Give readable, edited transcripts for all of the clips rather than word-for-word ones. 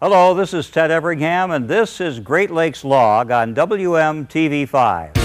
Hello, this is Ted Everingham, and this is Great Lakes Log on WMTV5.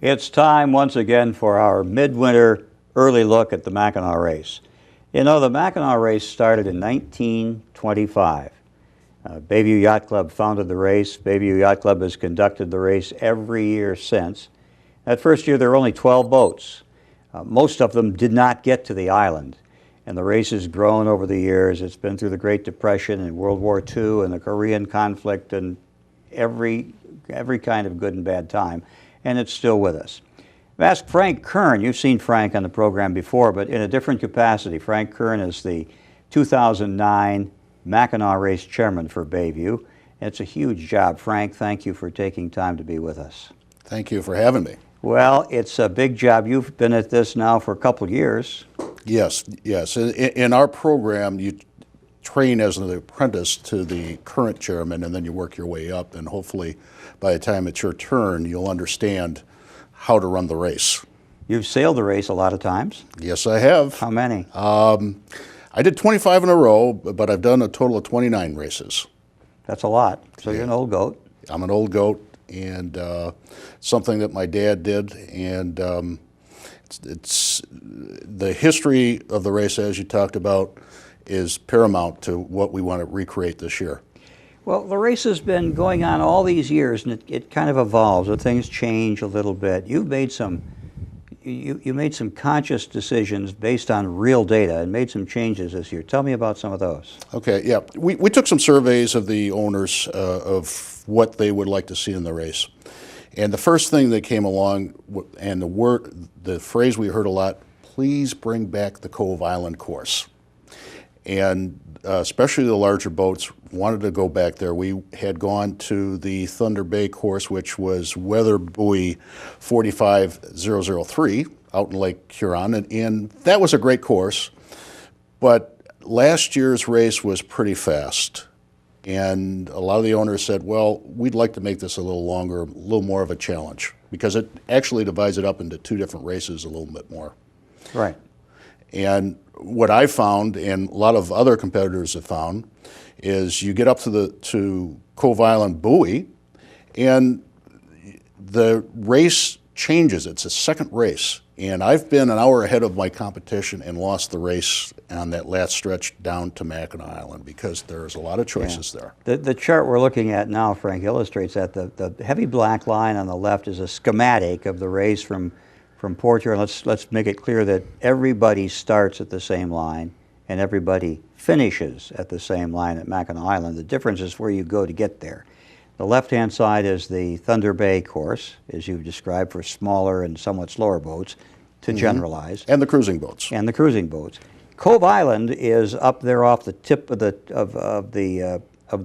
It's time once again for our midwinter early look at the Mackinac race. You know, the Mackinac race started in 1925. Bayview Yacht Club founded the race. Bayview Yacht Club has conducted the race every year since. That first year there were only 12 boats. Most of them did not get to the island. And the race has grown over the years. It's been through the Great Depression and World War II and the Korean conflict and every kind of good and bad time. And it's still with us. I've asked Frank Kern. You've seen Frank on the program before, but in a different capacity. Frank Kern is the 2009 Mackinac Race Chairman for Bayview. It's a huge job. Frank, thank you for taking time to be with us. Thank you for having me. Well, it's a big job. You've been at this now for a couple of years. Yes. In our program, you train as an apprentice to the current chairman, and then you work your way up, and hopefully by the time it's your turn, you'll understand how to run the race. You've sailed the race a lot of times. Yes, I have. How many? I did 25 in a row, but I've done a total of 29 races. That's a lot. So you're an old goat. I'm an old goat, and something that my dad did, and it's the history of the race, as you talked about, is paramount to what we want to recreate this year. Well, the race has been going on all these years, and it kind of evolves, and things change a little bit. You've made some, you made some conscious decisions based on real data and made some changes this year. Tell me about some of those. Okay, yeah. We took some surveys of the owners of what they would like to see in the race. And the first thing that came along, and the phrase we heard a lot, please bring back the Cove Island course. And especially the larger boats wanted to go back there. We had gone to the Thunder Bay course, which was weather buoy 45003 out in Lake Huron, and that was a great course. But last year's race was pretty fast, and a lot of the owners said, well, we'd like to make this a little longer, a little more of a challenge, because it actually divides it up into two different races a little bit more. Right. And what I found, and a lot of other competitors have found, is you get up to Cove Island buoy, and the race changes. It's a second race, and I've been an hour ahead of my competition and lost the race on that last stretch down to Mackinac Island because there's a lot of choices there. The chart we're looking at now, Frank, illustrates that. The heavy black line on the left is a schematic of the race from Port Huron. Let's make it clear that everybody starts at the same line and everybody finishes at the same line at Mackinac Island. The difference is where you go to get there. The left-hand side is the Thunder Bay course, as you've described, for smaller and somewhat slower boats, to generalize. And the cruising boats. And the cruising boats. Cove Island is up there off the tip of the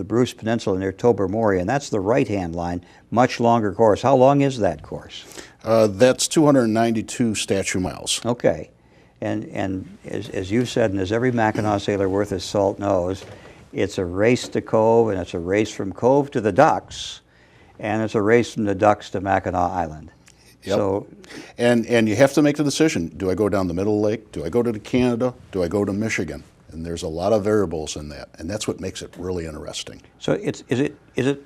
Bruce Peninsula near Tobermory, and that's the right-hand line, much longer course. How long is that course? That's 292 statute miles. Okay. And as you said, and as every Mackinac sailor worth his salt knows, it's a race to Cove, and it's a race from Cove to the docks, and it's a race from the docks to Mackinac Island. Yep. So, and you have to make the decision. Do I go down the middle of the lake? Do I go to Canada? Do I go to Michigan? And there's a lot of variables in that, and that's what makes it really interesting. So is it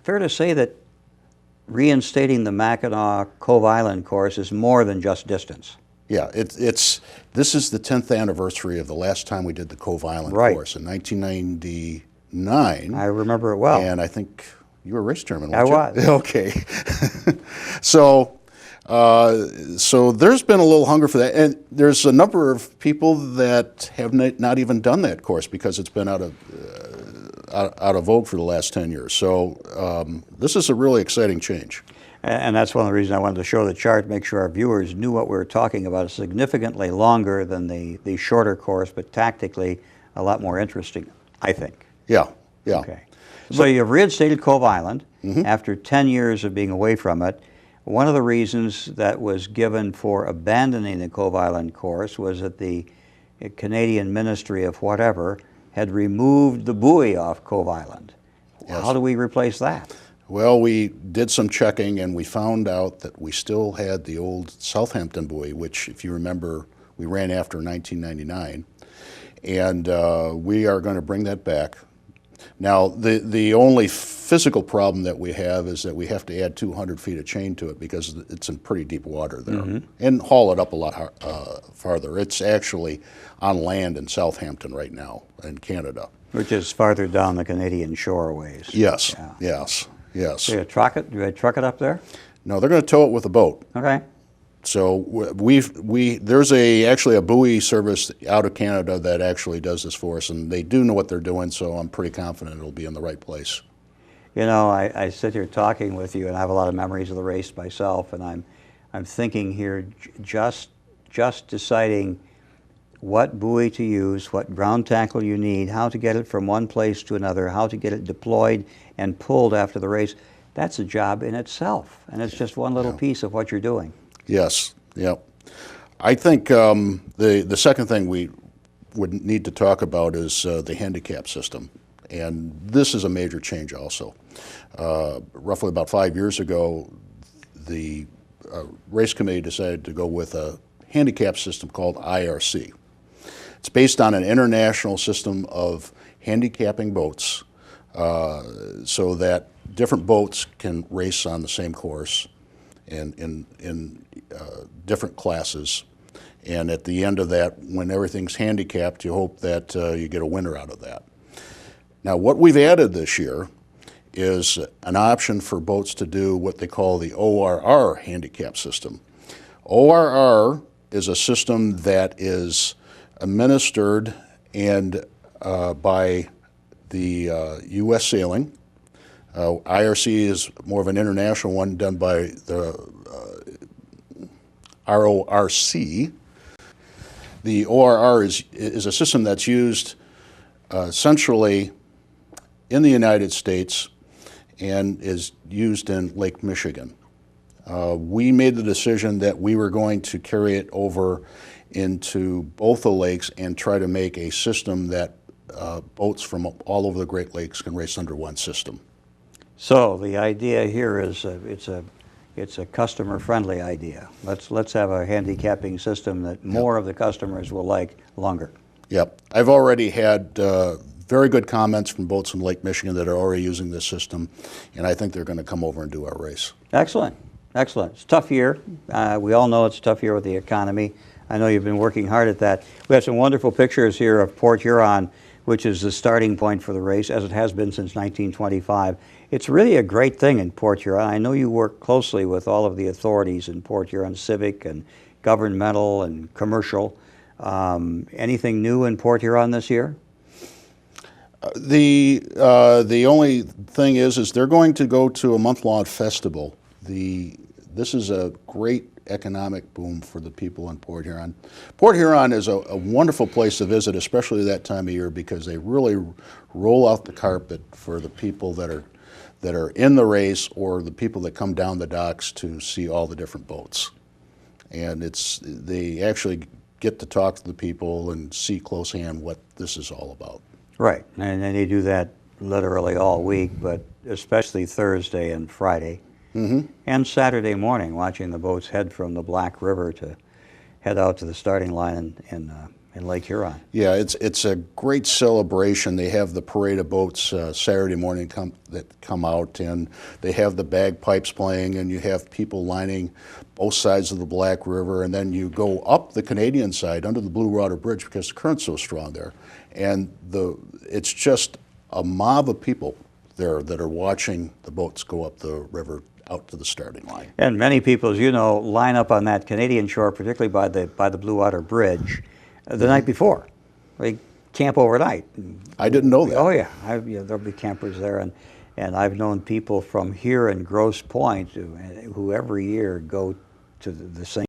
fair to say that reinstating the Mackinac Cove Island course is more than just distance? Yeah, this is the 10th anniversary of the last time we did the Cove Island course in 1999. I remember it well. And I think you were race chairman, weren't I was. Okay. So there's been a little hunger for that, and there's a number of people that have not even done that course because it's been out of vogue for the last 10 years. So this is a really exciting change. And that's one of the reasons I wanted to show the chart, make sure our viewers knew what we were talking about. It's significantly longer than the shorter course, but tactically a lot more interesting, I think. Yeah, yeah. Okay. So you've reinstated Cove Island after 10 years of being away from it. One of the reasons that was given for abandoning the Cove Island course was that the Canadian Ministry of whatever had removed the buoy off Cove Island. Yes. How do we replace that? Well, we did some checking and we found out that we still had the old Southampton buoy, which, if you remember, we ran after 1999. And we are going to bring that back. Now, the only physical problem that we have is that we have to add 200 feet of chain to it because it's in pretty deep water there, and haul it up a lot farther. It's actually on land in Southampton right now in Canada. Which is farther down the Canadian shoreways. Yes, Yeah. yes, yes. So you truck it? Do you truck it up there? No, they're going to tow it with a boat. Okay. So there's actually a buoy service out of Canada that actually does this for us, and they do know what they're doing, so I'm pretty confident it'll be in the right place. You know, I sit here talking with you, and I have a lot of memories of the race myself, and I'm thinking here just deciding what buoy to use, what ground tackle you need, how to get it from one place to another, how to get it deployed and pulled after the race. That's a job in itself, and it's just one little piece of what you're doing. Yes, yeah. I think the second thing we would need to talk about is the handicap system. And this is a major change also. Roughly about 5 years ago, the race committee decided to go with a handicap system called IRC. It's based on an international system of handicapping boats so that different boats can race on the same course in different classes, and at the end of that, when everything's handicapped, you hope that you get a winner out of that. Now, what we've added this year is an option for boats to do what they call the ORR handicap system. ORR is a system that is administered and by the U.S. Sailing. IRC is more of an international one done by the RORC. The ORR is a system that's used centrally in the United States and is used in Lake Michigan. We made the decision that we were going to carry it over into both the lakes and try to make a system that boats from all over the Great Lakes can race under one system. So the idea here is it's a customer-friendly idea. Let's have a handicapping system that more of the customers will like longer. Yep. I've already had very good comments from boats in Lake Michigan that are already using this system, and I think they're going to come over and do our race. Excellent. Excellent. It's a tough year. We all know it's a tough year with the economy. I know you've been working hard at that. We have some wonderful pictures here of Port Huron, which is the starting point for the race, as it has been since 1925. It's really a great thing in Port Huron. I know you work closely with all of the authorities in Port Huron, civic and governmental and commercial. Anything new in Port Huron this year? The only thing is they're going to go to a month-long festival. This is a great economic boom for the people in Port Huron. Port Huron is a wonderful place to visit, especially that time of year, because they really roll out the carpet for the people that are in the race or the people that come down the docks to see all the different boats. And they actually get to talk to the people and see close hand what this is all about. Right, and they do that literally all week, but especially Thursday and Friday. And Saturday morning, watching the boats head from the Black River to head out to the starting line in Lake Huron. Yeah, it's a great celebration. They have the parade of boats Saturday morning that come out, and they have the bagpipes playing, and you have people lining both sides of the Black River, and then you go up the Canadian side under the Blue Water Bridge because the current's so strong there, and it's just a mob of people there that are watching the boats go up the river out to the starting line. And many people, as you know, line up on that Canadian shore, particularly by the Blue Water Bridge, the night before. They camp overnight. I didn't know that. Oh yeah, there'll be campers there, And I've known people from here in Grosse Pointe who every year go to the same